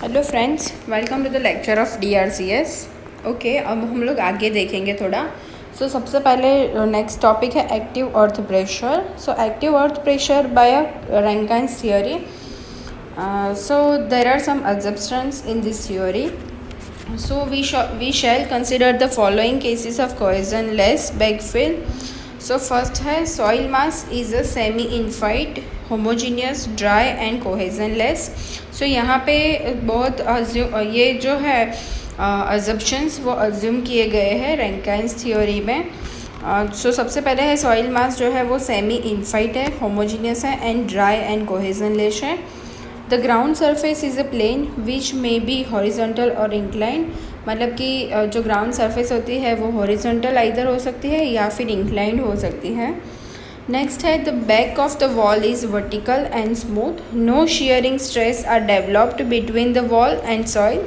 Hello friends, welcome to the lecture of DRCS। Okay, अब हम लोग आगे देखेंगे थोड़ा। सबसे पहले नेक्स्ट टॉपिक है active earth pressure. Active earth pressure by Rankine's theory. There are some assumptions in this theory. We shall consider the following cases of cohesionless backfill. First है soil mass is a semi infinite homogeneous dry and cohesionless. यहाँ पे बहुत ये जो है assumptions वो assume किए गए हैं रैंकाइन्स थियोरी में। सबसे पहले है सॉइल मास जो है वो सेमी इनफाइट है, होमोजीनियस है एंड ड्राई एंड कोहेजनलेस है। The ground surface is a plane which may be horizontal और इंक्लाइंड, मतलब कि जो ग्राउंड सरफेस होती है वो हॉरिजॉन्टल आइदर हो सकती है या फिर इंक्लाइंड हो सकती है। नेक्स्ट है the back of the wall is vertical and smooth, no shearing stress are developed between the wall and soil.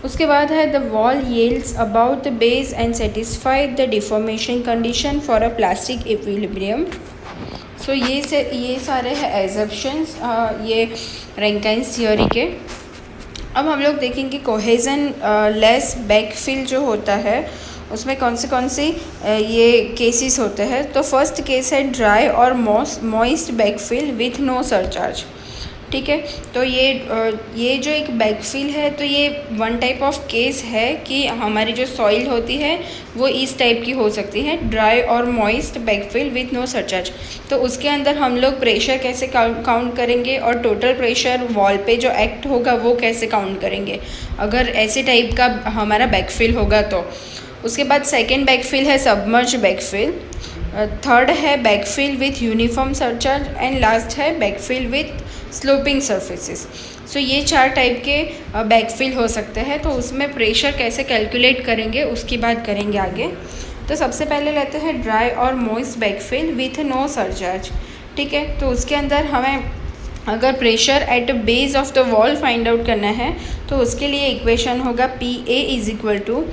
उसके बाद है the wall yields about the base and satisfy the deformation condition for a plastic equilibrium. ये सारे हैं assumptions ये रैंकाइन्स theory के। अब हम लोग देखेंगे कोहेजन लेस बैकफिल जो होता है उसमें कौन से ये केसेस होते हैं। तो फर्स्ट केस है ड्राई और moist backfill with no surcharge. ठीक है, तो ये जो एक बैकफिल है तो ये वन टाइप ऑफ केस है कि हमारी जो सॉइल होती है वो इस टाइप की हो सकती है, ड्राई और moist backfill with no surcharge. तो उसके अंदर हम लोग प्रेशर कैसे काउंट करेंगे और टोटल प्रेशर वॉल पे जो एक्ट होगा वो कैसे काउंट करेंगे अगर ऐसे टाइप का हमारा बैकफिल होगा तो। उसके बाद सेकेंड बैकफिल है सबमर्ज बैकफिल, थर्ड है backfill with uniform surcharge and last है बैकफिल विथ स्लोपिंग सरफेसेस। ये 4 टाइप के बैकफिल हो सकते हैं। तो उसमें प्रेशर कैसे कैलकुलेट करेंगे उसकी बात करेंगे आगे। तो सबसे पहले लेते हैं ड्राई और moist backfill with no surcharge. ठीक है, तो उसके अंदर हमें अगर pressure at base of the wall find out करना है तो उसके लिए इक्वेशन होगा PA is equal to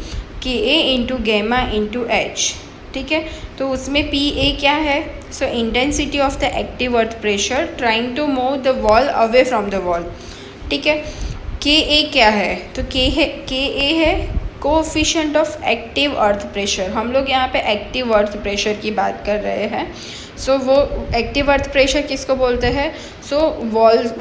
KA into gamma into H। ठीक है, तो उसमें PA क्या है? Intensity of the active earth pressure trying to move the wall away from the wall. ठीक है, KA क्या है? तो KA है coefficient of active earth pressure. हम लोग यहाँ पे एक्टिव अर्थ प्रेशर की बात कर रहे हैं। वो एक्टिव अर्थ प्रेशर किसको बोलते हैं?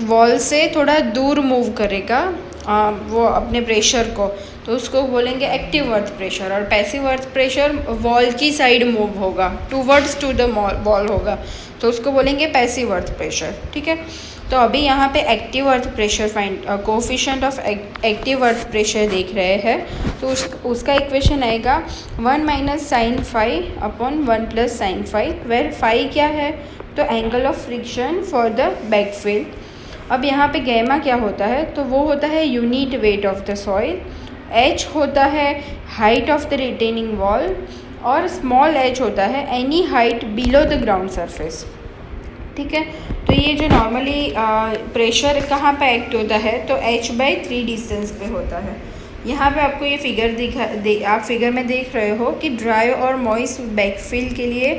वॉल से थोड़ा दूर मूव करेगा वो अपने प्रेशर को, तो उसको बोलेंगे एक्टिव अर्थ प्रेशर। और पैसिव अर्थ प्रेशर वॉल की साइड मूव होगा, टूवर्ड्स टू द वॉल होगा, तो उसको बोलेंगे पैसिव अर्थ प्रेशर। ठीक है, तो अभी यहाँ पे active earth pressure coefficient of active earth pressure देख रहे हैं। तो उसका इक्वेशन आएगा 1 minus sine phi upon 1 plus sine phi, where phi क्या है? तो angle of friction for the backfill. अब यहाँ पे गैमा क्या होता है? तो वो होता है unit weight of the soil, H होता है height of the retaining wall और स्मॉल h होता है any height below the ground surface. ठीक है, तो ये जो नॉर्मली प्रेशर कहाँ पे एक्ट होता है तो H/3 डिस्टेंस पे होता है। यहाँ पे आपको ये फिगर आप फिगर में देख रहे हो कि ड्राई और मॉइस्ट बैकफिल के लिए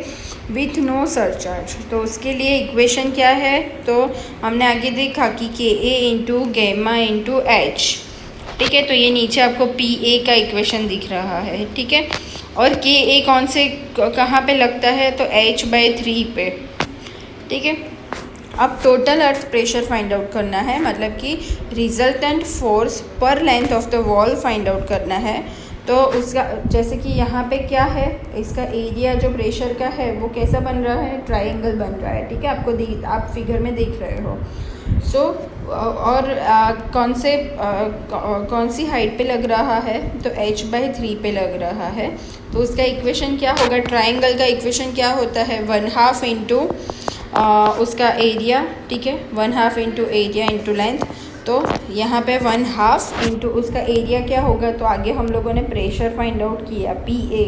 विथ नो सरचार्ज, तो उसके लिए इक्वेशन क्या है? तो हमने आगे देखा कि KA into gamma into H। ठीक है, तो ये नीचे आपको PA का इक्वेशन दिख रहा है। ठीक है, और KA कहाँ पे लगता है? तो H/3 पे। ठीक है, अब total earth pressure find out करना है, मतलब कि रिजल्टेंट फोर्स पर length of the wall find out करना है। तो उसका जैसे कि यहाँ पे क्या है, इसका एरिया जो प्रेशर का है वो कैसा बन रहा है? ट्राइंगल बन रहा है। ठीक है, आप फिगर में देख रहे हो। और कौन सी हाइट पे लग रहा है? तो H/3 पे लग रहा है। तो उसका इक्वेशन क्या होगा? ट्राइंगल का इक्वेशन क्या होता है? 1/2 इंटू उसका एरिया। ठीक है, 1/2 इंटू एरिया इंटू लेंथ। तो यहाँ पे 1/2 इंटू उसका एरिया क्या होगा? तो आगे हम लोगों ने प्रेशर फाइंड आउट किया PA,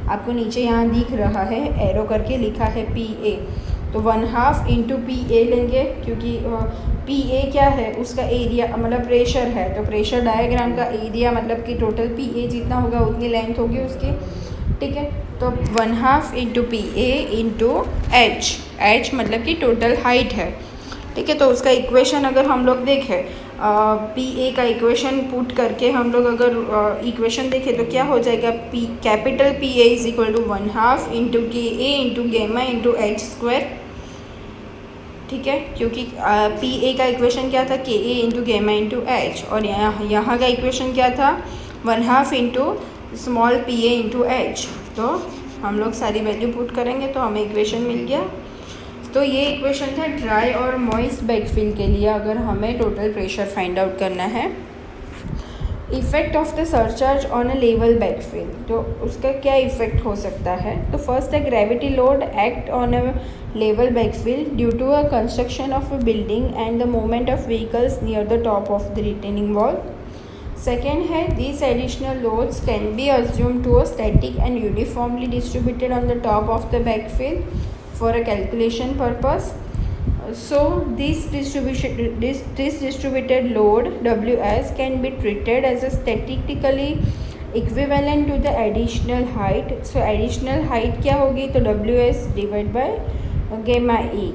आपको नीचे यहाँ दिख रहा है, एरो करके लिखा है PA। तो 1/2 इंटू PA लेंगे, क्योंकि PA क्या है? उसका एरिया मतलब प्रेशर है, तो प्रेशर डायग्राम का एरिया मतलब कि टोटल PA जितना होगा उतनी लेंथ होगी उसकी। ठीक है, तो 1/2 इंटू PA इंटू H मतलब कि टोटल हाइट है। ठीक है। तो उसका इक्वेशन अगर हम लोग देखें, पी ए का इक्वेशन पुट करके हम लोग अगर इक्वेशन देखें तो क्या हो जाएगा, P capital P A is equal to 1/2 into K A into gamma into H square. ठीक है, क्योंकि पी ए का इक्वेशन क्या था, के A into gamma into H, और यहाँ का इक्वेशन क्या था, 1/2 into small P A into H. तो हम लोग सारी वैल्यू पुट करेंगे तो हमें इक्वेशन मिल गया। तो ये इक्वेशन था ड्राई और मॉइस्ट बैकफिल के लिए, अगर हमें टोटल प्रेशर फाइंड आउट करना है। Effect of the surcharge on a level backfill, तो उसका क्या इफ़ेक्ट हो सकता है। तो फर्स्ट है gravity load act on a level backfill due to a construction of a building and the movement of vehicles near the top of the retaining wall. Second है these additional loads can be assumed to a static and uniformly distributed on the top of the backfill for a calculation purpose. So this distributed load WS can be treated as a statistically equivalent to the additional height. So additional height क्या होगी, तो WS divided by gamma E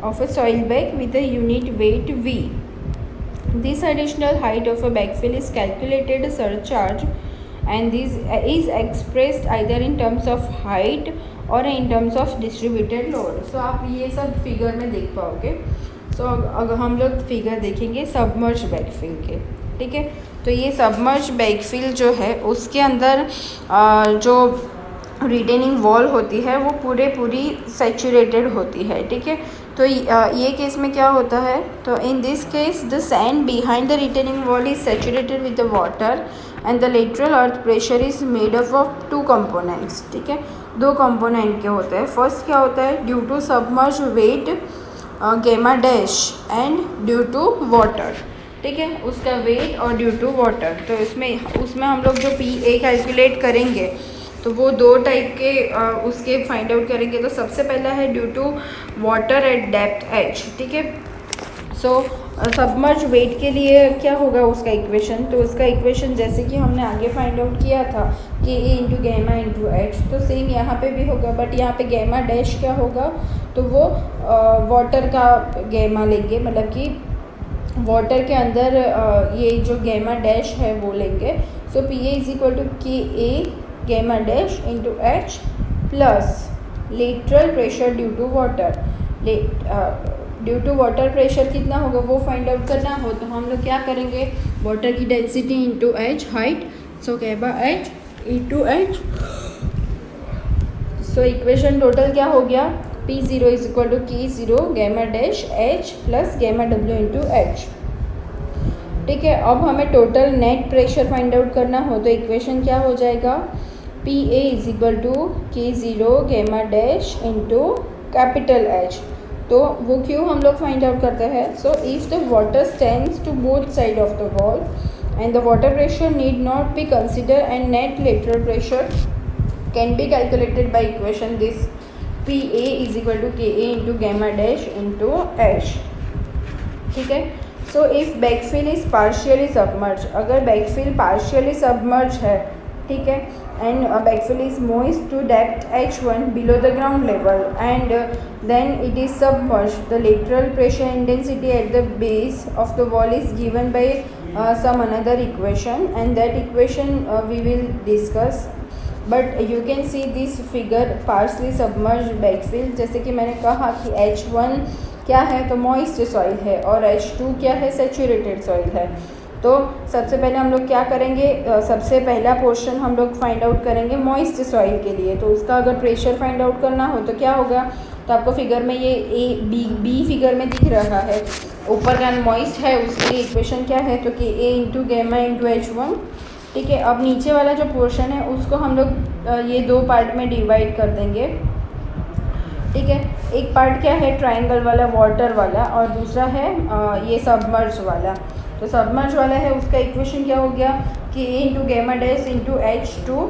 of a soil bag with a unit weight V. This additional height of a backfill is calculated surcharge and this is expressed either in terms of height और in terms of distributed load. So आप ये सब figure में देख पाओगे। So अगर हम लोग फिगर देखेंगे सबमर्ज बैकफिल के, ठीक है। तो ये सबमर्ज बैकफिल जो है उसके अंदर जो रिटेनिंग वॉल होती है वो पूरी सैचुरेटेड होती है, ठीक है। तो ये केस में क्या होता है, तो in this case the sand behind the retaining wall is saturated with the water and the lateral earth pressure is made up of 2 components, ठीक है। 2 कंपोनेंट के होते हैं। फर्स्ट क्या होता है, due to submerge weight gamma dash and due to water, ठीक है, उसका वेट और ड्यू टू वाटर। तो उसमें हम लोग जो पी ए कैलकुलेट करेंगे तो वो 2 टाइप के उसके फाइंड आउट करेंगे। तो सबसे पहला है due to water at depth H, ठीक है। सो सबमर्ज वेट के लिए क्या होगा उसका इक्वेशन, तो उसका इक्वेशन जैसे कि हमने आगे फाइंड आउट किया था कि A into gamma into H, तो सेम यहाँ पे भी होगा, बट यहाँ पे गैमा डैश क्या होगा, तो वो वाटर का गैमा लेंगे, मतलब कि वाटर के अंदर ये जो गैमा डैश है वो लेंगे। So P A is equal to K A gamma dash into H plus lateral pressure due to water। Due to water pressure कितना होगा वो फाइंड आउट करना हो तो हम लोग क्या करेंगे, वाटर की density into H height, so gamma H into H. So equation total क्या हो गया, P0 is equal to K0 gamma dash H plus gamma W into H, ठीक है। अब हमें total net pressure find out करना हो तो इक्वेशन क्या हो जाएगा, P A is equal to K0 gamma dash into capital H. तो वो क्यों हम लोग फाइंड आउट करते हैं, so if the water stands to both side of the wall and the water pressure need not be consider and net lateral pressure can be calculated by equation this P A is equal to K A into gamma dash into H, ठीक है। So if backfill is partially submerge, अगर backfill partially submerge है, ठीक है, and backfill is moist to depth H1 below the ground level and then it is submerge, the lateral pressure intensity at the base of the wall is given by some another equation and that equation we will discuss, but you can see this figure partially submerged backfill। जैसे कि मैंने कहा कि H1 क्या है, तो moist soil है, और H2 क्या है, सैचुरेटेड सॉइल है। तो सबसे पहले हम लोग क्या करेंगे, सबसे पहला पोर्शन हम लोग फाइंड आउट करेंगे मॉइस्ट सॉइल के लिए। तो उसका अगर प्रेशर फाइंड आउट करना हो तो क्या होगा, तो आपको फिगर में ये ए बी फिगर में दिख रहा है, ऊपर का मॉइस्ट है उसके लिए इक्वेशन क्या है, तो कि A into gamma into H1, ठीक है। अब नीचे वाला जो पोर्शन है उसको हम लोग ये 2 पार्ट में डिवाइड कर देंगे, ठीक है। एक पार्ट क्या है, ट्रायंगल वाला वाटर वाला, और दूसरा है ये सबमर्ज वाला। तो सबमर्ज वाला है उसका इक्वेशन क्या हो गया कि A into gamma dash into H2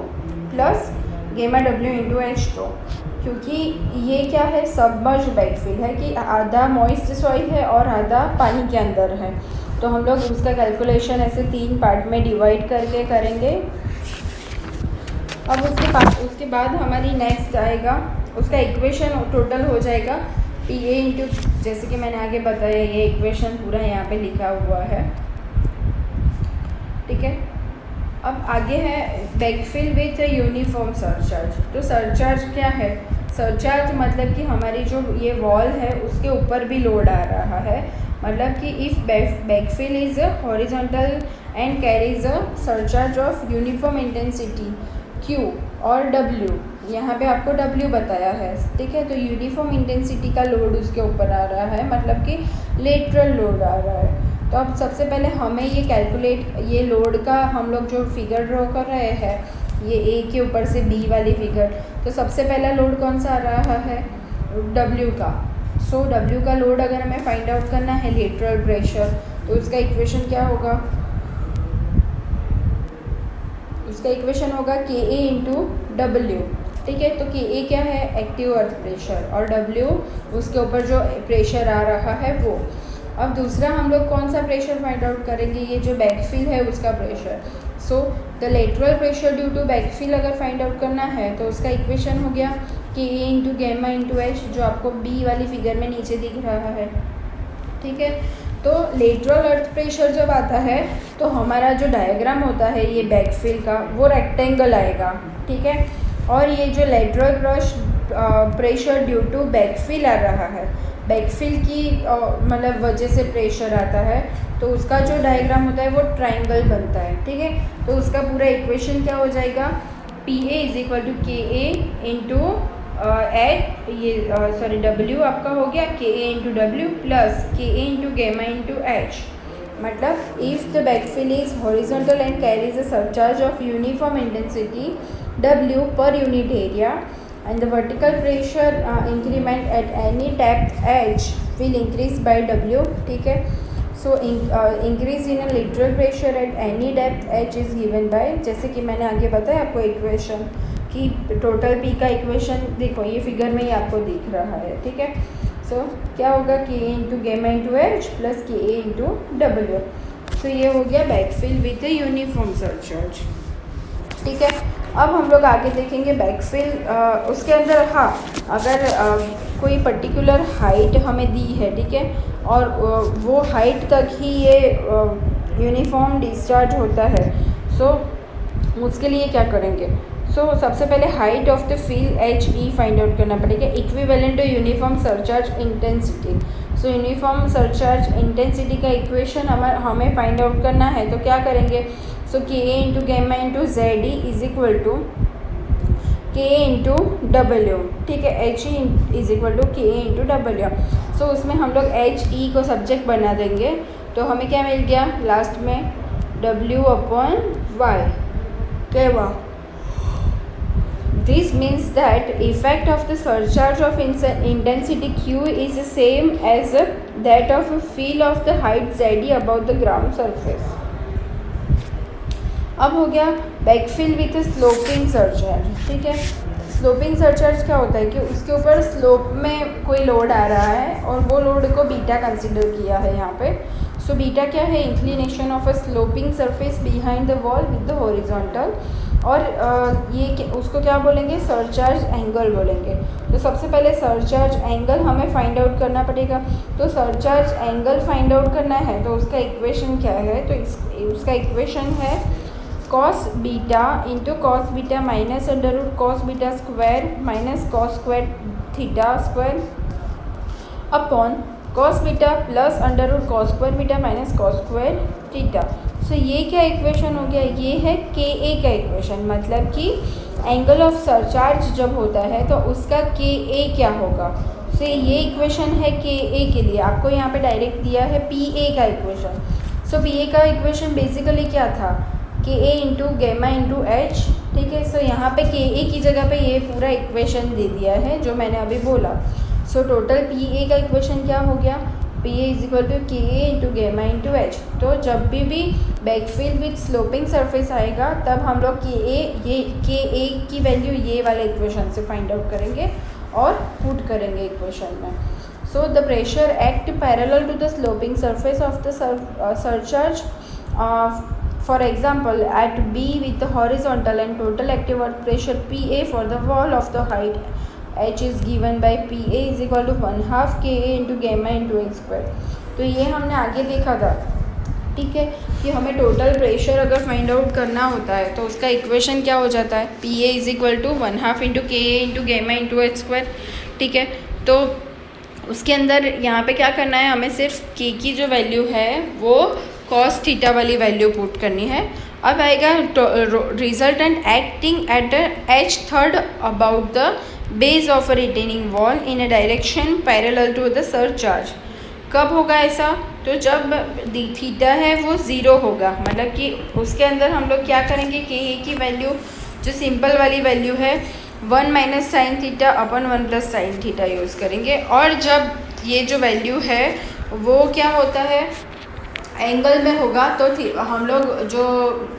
plus gamma W into H2, क्योंकि ये क्या है, सबमर्ज बैकफिल है कि आधा मॉइस्ट सॉइल है और आधा पानी के अंदर है। तो हम लोग उसका कैलकुलेशन ऐसे 3 पार्ट में डिवाइड करके करेंगे। अब उसके बाद हमारी नेक्स्ट आएगा, उसका इक्वेशन टोटल हो जाएगा पी ए इंटू, जैसे कि मैंने आगे बताया ये इक्वेशन पूरा यहाँ पे लिखा हुआ है, ठीक है। अब आगे है बैकफिल विथ यूनिफॉर्म सरचार्ज। तो सरचार्ज क्या है? सरचार्ज मतलब कि हमारी जो ये वॉल है उसके ऊपर भी लोड आ रहा है, मतलब कि if backfill is horizontal and carries a surcharge of uniform intensity Q और W, यहाँ पे आपको W बताया है, ठीक है। तो यूनिफॉर्म इंटेंसिटी का लोड उसके ऊपर आ रहा है, मतलब कि लेटरल लोड आ रहा है। तो अब सबसे पहले हमें ये कैलकुलेट, ये लोड का हम लोग जो फिगर ड्रॉ कर रहे हैं, ये A के ऊपर से B वाली फिगर, तो सबसे पहला लोड कौन सा आ रहा है? W का। सो W का लोड अगर हमें फाइंड आउट करना है, लेटरल प्रेशर, तो उसका इक्वेशन क्या होगा? उसका इक्वेशन होगा के ए इंटू डब्ल्यू, ठीक है। तो के ए क्या है? एक्टिव अर्थ प्रेशर, और डब्ल्यू उसके ऊपर जो प्रेशर आ रहा है वो। अब दूसरा हम लोग कौन सा प्रेशर फाइंड आउट करेंगे? ये जो बैकफिल है उसका pressure. So the lateral pressure due to backfill अगर फाइंड आउट करना है तो उसका इक्वेशन हो गया K A into gamma into H, जो आपको बी वाली फिगर में नीचे दिख रहा है, ठीक है। तो लेटरल अर्थ प्रेशर जब आता है तो हमारा जो डायग्राम होता है ये बैकफिल का, वो रेक्टेंगल आएगा, ठीक है। और ये जो lateral pressure due to backfill आ रहा है, बैकफिल की मतलब वजह से प्रेशर आता है, तो उसका जो डायग्राम होता है वो ट्राइंगल बनता है, ठीक है। तो उसका पूरा इक्वेशन क्या हो जाएगा? P A is equal to K A into at, ये सॉरी डब्ल्यू आपका हो गया K A into W plus K A into gamma into H. मतलब if the backfill is horizontal and carries a surcharge of uniform intensity W per unit area and the vertical pressure increment at any depth H will increase by W, ठीक है। So increase in a lateral pressure at any depth H is given by, जैसे कि मैंने आगे बताया आपको equation कि total P का इक्वेशन देखो ये फिगर में ही आपको दिख रहा है, ठीक है। सो क्या होगा? K A into gamma into H plus K A into W. So ये हो गया backfill with a uniform surcharge, ठीक है। अब हम लोग आगे देखेंगे बैकफिल, उसके अंदर हाँ, अगर कोई पर्टिकुलर हाइट हमें दी है, ठीक है, और वो हाइट तक ही ये यूनिफॉर्म डिस्चार्ज होता है, सो उसके लिए क्या करेंगे? सबसे पहले height of the field H E find out करना पड़ेगा, equivalent to uniform surcharge intensity. So uniform surcharge intensity का इक्वेशन हमें फाइंड आउट करना है, तो क्या करेंगे? So K A into gamma into Z E is equal to K A into W, ठीक है। H E is equal to K A into W. सो उसमें हम लोग एच ई को सब्जेक्ट बना देंगे, तो हमें क्या मिल गया लास्ट में? डब्ल्यू अपॉन वाई, क्या हुआ? This means that effect of the surcharge of intensity Q is the same as that of a field of the height ZD above the ground surface. अब हो गया बैकफिल विथ स्लोपिंग सरचार्ज, ठीक है। Sloping surcharge क्या होता है कि उसके ऊपर स्लोप में कोई लोड आ रहा है और वो लोड को बीटा कंसिडर किया है यहाँ पे। सो बीटा क्या है? Inclination of a sloping surface behind the wall with the horizontal, और ये उसको क्या बोलेंगे? सरचार्ज एंगल बोलेंगे। तो सबसे पहले सरचार्ज एंगल हमें फाइंड आउट करना पड़ेगा। तो सरचार्ज एंगल फाइंड आउट करना है तो उसका इक्वेशन क्या है? तो उसका इक्वेशन है cos beta into cos beta minus under root cos beta square minus cos square theta square upon cos beta plus under root cos square beta minus cos square theta. So ये क्या equation हो गया? ये है के ए का equation, मतलब कि एंगल ऑफ सरचार्ज जब होता है तो उसका के ए क्या होगा। सो ये इक्वेशन है के ए के लिए। आपको यहाँ पे डायरेक्ट दिया है पी ए का इक्वेशन। सो पी ए का इक्वेशन बेसिकली क्या था? के A into gamma into H, ठीक है। सो यहाँ पे के ए की जगह पे ये पूरा इक्वेशन दे दिया है जो मैंने अभी बोला। सो टोटल पी ए का इक्वेशन क्या हो गया? P A is equal to K A into gamma into H. तो जब भी बैकफिल विथ स्लोपिंग सरफेस आएगा तब हम लोग के ए की वैल्यू ये वाले इक्वेशन से फाइंड आउट करेंगे और पुट करेंगे इक्वेशन में। So the pressure act parallel to the sloping surface of the surcharge. For example, at B with the horizontal and total active earth pressure PA for the wall of the height H is given by P A is equal to 1/2 K A into gamma into X square. तो ये हमने आगे देखा था, ठीक है, कि हमें टोटल प्रेशर अगर फाइंड आउट करना होता है तो उसका इक्वेशन क्या हो जाता है, P A is equal to 1/2 into K A into gamma into X square, ठीक है। तो उसके अंदर यहाँ पे क्या करना है, हमें सिर्फ के की जो वैल्यू है वो कॉस थीटा वाली वैल्यू पुट करनी है। अब आएगा resultant acting at H third about the base of a retaining wall in a direction parallel to the surcharge. कब होगा ऐसा, तो जब थीटा है वो ज़ीरो होगा, मतलब कि उसके अंदर हम लोग क्या करेंगे, के ए की वैल्यू जो सिंपल वाली वैल्यू है 1 माइनस साइन थीटा अपन 1 प्लस साइन थीटा यूज़ करेंगे। और जब ये जो वैल्यू है वो क्या होता है, एंगल में होगा, तो हम लोग जो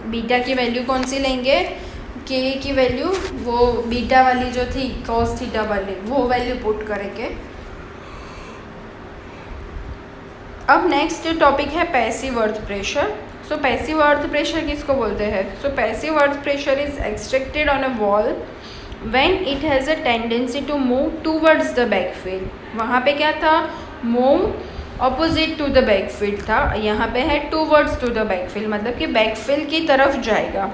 बीटा की वैल्यू कौन सी लेंगे, के की वैल्यू वो बीटा वाली जो थी कॉस थीटा वाली वो वैल्यू पुट करेंगे। अब नेक्स्ट टॉपिक है passive earth pressure. So passive earth pressure किसको बोलते हैं, so passive earth pressure is extracted on a wall when it has a tendency to move towards the backfield. वहाँ पे क्या था, move opposite to the backfield था, यहाँ पे है टूवर्ड्स टू द बैकफील्ड, मतलब कि बैकफील्ड की तरफ जाएगा,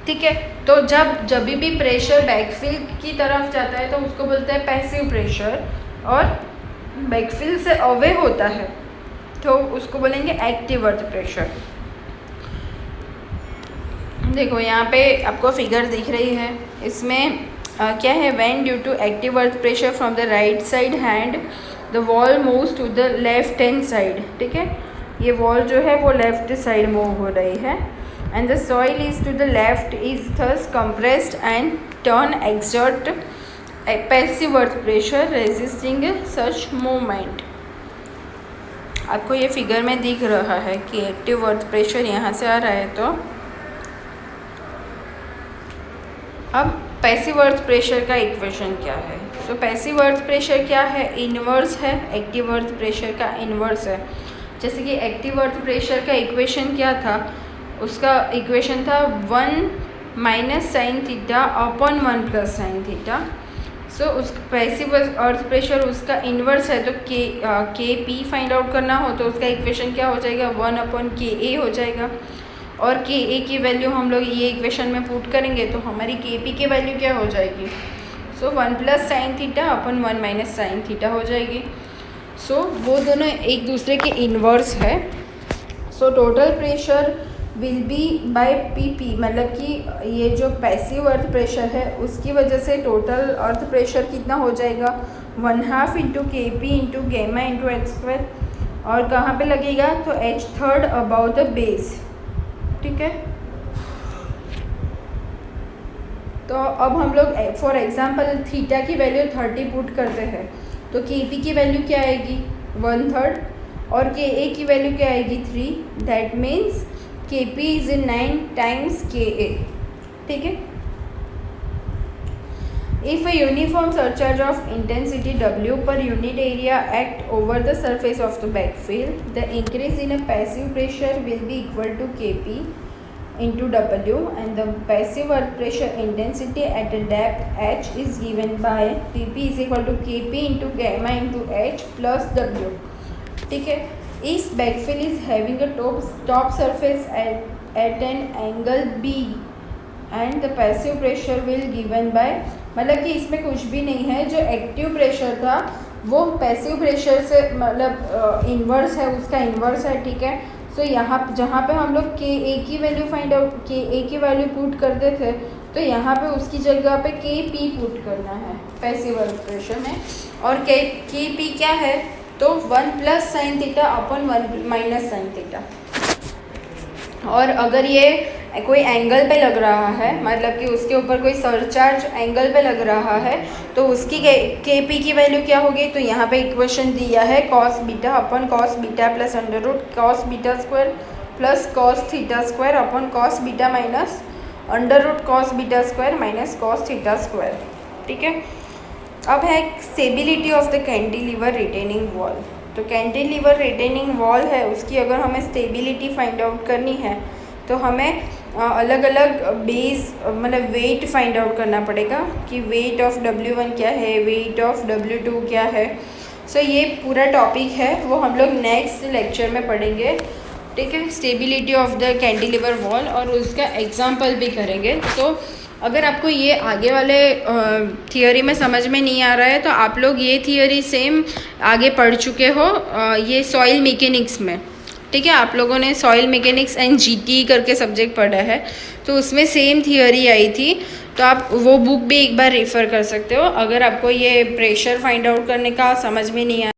ठीक है। तो जब भी प्रेशर बैकफील्ड की तरफ जाता है तो उसको बोलते हैं पैसिव प्रेशर, और बैकफील्ड से अवे होता है तो उसको बोलेंगे एक्टिव अर्थ प्रेशर। देखो यहाँ पे आपको फिगर दिख रही है, इसमें क्या है, when due to active earth pressure from the right side hand the wall moves to the left hand side, ठीक है, ये वॉल जो है वो लेफ्ट साइड मूव हो रही है, and the soil is to the left is thus compressed and turn exert passive earth pressure resisting such movement. आपको ये फिगर में दिख रहा है कि एक्टिव अर्थ प्रेशर यहाँ से आ रहा है, तो अब पैसिव अर्थ प्रेशर का इक्वेशन क्या है। सो पैसिव अर्थ प्रेशर क्या है, इन्वर्स है, एक्टिव अर्थ प्रेशर का इन्वर्स है। जैसे कि एक्टिव अर्थ प्रेशर का इक्वेशन क्या था, उसका इक्वेशन था 1 minus sine theta upon 1 plus sine theta. So उस पैसिव अर्थ प्रेशर उसका इन्वर्स है, तो के पी फाइंड आउट करना हो तो उसका इक्वेशन क्या हो जाएगा, 1 अपॉन के ए हो जाएगा, और के ए की वैल्यू हम लोग ये इक्वेशन में पुट करेंगे तो हमारी के पी की वैल्यू क्या हो जाएगी, सो 1 प्लस साइन थीटा अपन 1 माइनस साइन थीटा हो जाएगी। सो वो दोनों एक दूसरे के इन्वर्स है। So total pressure will be by P P, मतलब कि ये जो पैसिव अर्थ प्रेशर है उसकी वजह से टोटल अर्थ प्रेशर कितना हो जाएगा, 1/2 into K P into gamma into X square, और कहाँ पे लगेगा, तो H third about the base, ठीक है। तो अब हम लोग फॉर एग्जांपल थीटा की वैल्यू 30 पुट करते हैं, तो के पी की वैल्यू क्या आएगी, 1/3, और के ए की वैल्यू क्या आएगी, 3, दैट मीन्स के पी इज 9 टाइम्स के ए, ठीक है। If a uniform surcharge of intensity W per unit area act over the surface of the backfield, the increase in a passive pressure will be equal to Kp into W, and the passive earth pressure intensity at a depth h is given by Pp is equal to Kp into gamma into h plus W, ठीक है। If backfill is having a top surface at an angle B and the passive pressure will given by, मतलब कि इसमें कुछ भी नहीं है, जो एक्टिव प्रेशर था वो पैसिव प्रेशर से मतलब इन्वर्स है, उसका इन्वर्स है, ठीक है। सो यहाँ जहाँ पे हम लोग के ए की वैल्यू फाइंड आउट, के ए की वैल्यू पुट करते थे, तो यहाँ पे उसकी जगह पे के पी पुट करना है पैसिव प्रेशर में, और के पी क्या है, तो 1 plus sine theta upon 1 minus sine theta. और अगर ये कोई एंगल पे लग रहा है, मतलब कि उसके ऊपर कोई सरचार्ज एंगल पे लग रहा है, तो उसकी के पी की वैल्यू क्या होगी, तो यहाँ पे इक्वेशन दिया है cos beta upon cos beta plus under root cos beta square plus cos theta square upon cos beta minus under root cos beta square minus cos theta square, ठीक है। अब है stability of the cantilever retaining wall. तो cantilever retaining wall है, उसकी अगर हमें stability find out करनी है तो हमें अलग अलग बेस मतलब वेट फाइंड आउट करना पड़ेगा कि वेट ऑफ W1 क्या है, वेट ऑफ W2 क्या है। सो ये पूरा टॉपिक है वो हम लोग नेक्स्ट लेक्चर में पढ़ेंगे, ठीक है। Stability of the cantilever wall और उसका एग्जाम्पल भी करेंगे। तो अगर आपको ये आगे वाले थियोरी में समझ में नहीं आ रहा है तो आप लोग ये थियोरी सेम आगे पढ़ चुके हो ये सॉइल मैकेनिक्स में, ठीक है। आप लोगों ने सॉइल मैकेनिक्स एंड GT करके सब्जेक्ट पढ़ा है, तो उसमें सेम थियोरी आई थी। तो आप वो बुक भी एक बार रेफ़र कर सकते हो अगर आपको ये प्रेशर फाइंड आउट करने का समझ में नहीं आया।